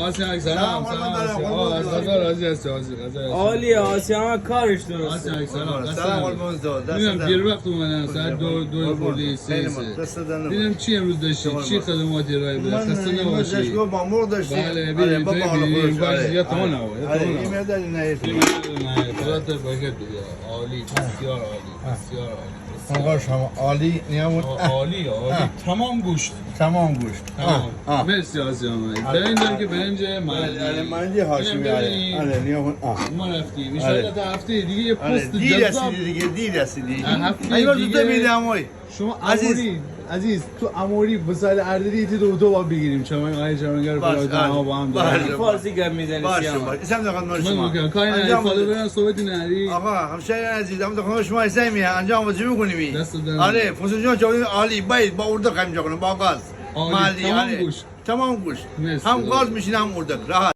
آسیا سلام راضی هستی عالیه آسیا کارش درسته. آسیا سلام قربون زود. میدونم دیر وقت اومدن ساعت دو خورده سه دیدم چی امروز داشتی چی خدماتی ارائه بده خسته نباشی. با مرغ داشتی. بله ببین یا تو نه ایمیل دادی نه خدا تو بخیر دیگه عالی بسیار عالی بسیار عالی آقا شما عالی نیامون عالی تمام گوشت مرسی آسیا برنج که برنج من یه هاشمی نیامون ما رفتیم ان شاء تا هفته دیگه یه پست دیر جذاب رسیدی هفته ایوار دیگه زودتر میدم وای شما عزیز تو اموری بسال اردری دو با بگیریم چون آقای چمنگر فرازها با هم داریم فارسی گپ میزنی سیام. اسم دکان مال من شما. میگم کاری نداری فالو برن صحبت نری آقا همشهری عزیز هم دکان شما اسم میه انجام وظیفه میکنیم. دست دادن. آره فوزون جان چاوی عالی باید با اردک هم جا کنم با گاز. عالی. مالی تمام آره. گوشت. تمام گوشت مرسی. هم گاز میشین هم اردک راحت.